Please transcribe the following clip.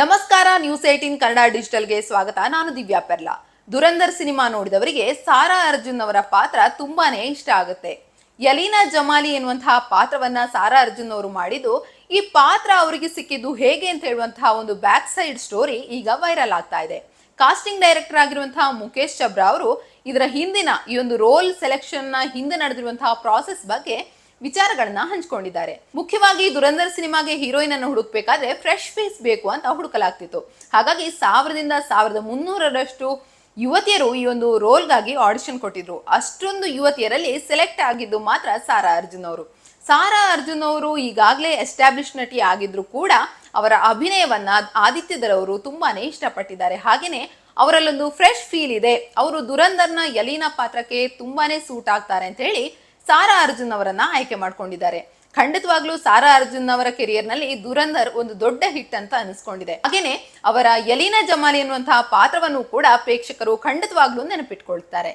ನಮಸ್ಕಾರ, ನ್ಯೂಸ್ 18 ಕನ್ನಡ ಡಿಜಿಟಲ್ಗೆ ಸ್ವಾಗತ. ನಾನು ದಿವ್ಯಾ ಪೆರ್ಲಾ. ದುರಂದರ್ ಸಿನಿಮಾ ನೋಡಿದವರಿಗೆ ಸಾರಾ ಅರ್ಜುನ್ ಅವರ ಪಾತ್ರ ತುಂಬಾನೇ ಇಷ್ಟ ಆಗುತ್ತೆ. ಯಲೀನಾ ಜಮಾಲಿ ಎನ್ನುವಂತಹ ಪಾತ್ರವನ್ನ ಸಾರಾ ಅರ್ಜುನ್ ಅವರು ಮಾಡಿದ್ದು, ಈ ಪಾತ್ರ ಅವರಿಗೆ ಸಿಕ್ಕಿದ್ದು ಹೇಗೆ ಅಂತ ಹೇಳುವಂತಹ ಒಂದು ಬ್ಯಾಕ್ ಸೈಡ್ ಸ್ಟೋರಿ ಈಗ ವೈರಲ್ ಆಗ್ತಾ ಇದೆ. ಕಾಸ್ಟಿಂಗ್ ಡೈರೆಕ್ಟರ್ ಆಗಿರುವಂತಹ ಮುಖೇಶ್ ಚಬ್ರಾ ಅವರು ಇದರ ಹಿಂದಿನ ಈ ಒಂದು ರೋಲ್ ಸೆಲೆಕ್ಷನ್ ನ ಹಿಂದೆ ನಡೆದಿರುವಂತಹ ಪ್ರಾಸೆಸ್ ಬಗ್ಗೆ ವಿಚಾರಗಳನ್ನ ಹಂಚಿಕೊಂಡಿದ್ದಾರೆ. ಮುಖ್ಯವಾಗಿ ದುರಂದರ್ ಸಿನಿಮಾಗೆ ಹೀರೋಯಿನ್ ಅನ್ನು ಹುಡುಕ್ಬೇಕಾದ್ರೆ ಫ್ರೆಶ್ ಫೇಸ್ ಬೇಕು ಅಂತ ಹುಡುಕಲಾಗ್ತಿತ್ತು. ಹಾಗಾಗಿ 1000ರಿಂದ 1300ರಷ್ಟು ಯುವತಿಯರು ಈ ಒಂದು ರೋಲ್ಗಾಗಿ ಆಡಿಷನ್ ಕೊಟ್ಟಿದ್ರು. ಅಷ್ಟೊಂದು ಯುವತಿಯರಲ್ಲಿ ಸೆಲೆಕ್ಟ್ ಆಗಿದ್ದು ಮಾತ್ರ ಸಾರಾ ಅರ್ಜುನ್ ಅವರು. ಸಾರಾ ಅರ್ಜುನ್ ಅವರು ಈಗಾಗಲೇ ಎಸ್ಟಾಬ್ಲಿಷ್ ನಟಿ ಆಗಿದ್ರು ಕೂಡ ಅವರ ಅಭಿನಯವನ್ನ ಆದಿತ್ಯದರ್ ಅವರು ತುಂಬಾನೇ ಇಷ್ಟಪಟ್ಟಿದ್ದಾರೆ. ಹಾಗೇನೆ ಅವರಲ್ಲೊಂದು ಫ್ರೆಶ್ ಫೀಲ್ ಇದೆ, ಅವರು ದುರಂದರ್ನ ಯಲೀನಾ ಪಾತ್ರಕ್ಕೆ ತುಂಬಾನೇ ಸೂಟ್ ಆಗ್ತಾರೆ ಅಂತ ಹೇಳಿ ಸಾರಾ ಅರ್ಜುನ್ ಅವರನ್ನ ಆಯ್ಕೆ ಮಾಡ್ಕೊಂಡಿದ್ದಾರೆ. ಖಂಡಿತವಾಗ್ಲೂ ಸಾರಾ ಅರ್ಜುನ್ ಅವರ ಕೆರಿಯರ್ ನಲ್ಲಿ ದುರಂದರ್ ಒಂದು ದೊಡ್ಡ ಹಿಟ್ ಅಂತ ಅನಿಸ್ಕೊಂಡಿದೆ. ಹಾಗೇನೆ ಅವರ ಯಲೀನಾ ಜಮಾಲಿ ಎನ್ನುವಂತಹ ಪಾತ್ರವನ್ನು ಕೂಡ ಪ್ರೇಕ್ಷಕರು ಖಂಡಿತವಾಗ್ಲೂ ನೆನಪಿಟ್ಕೊಳ್ತಾರೆ.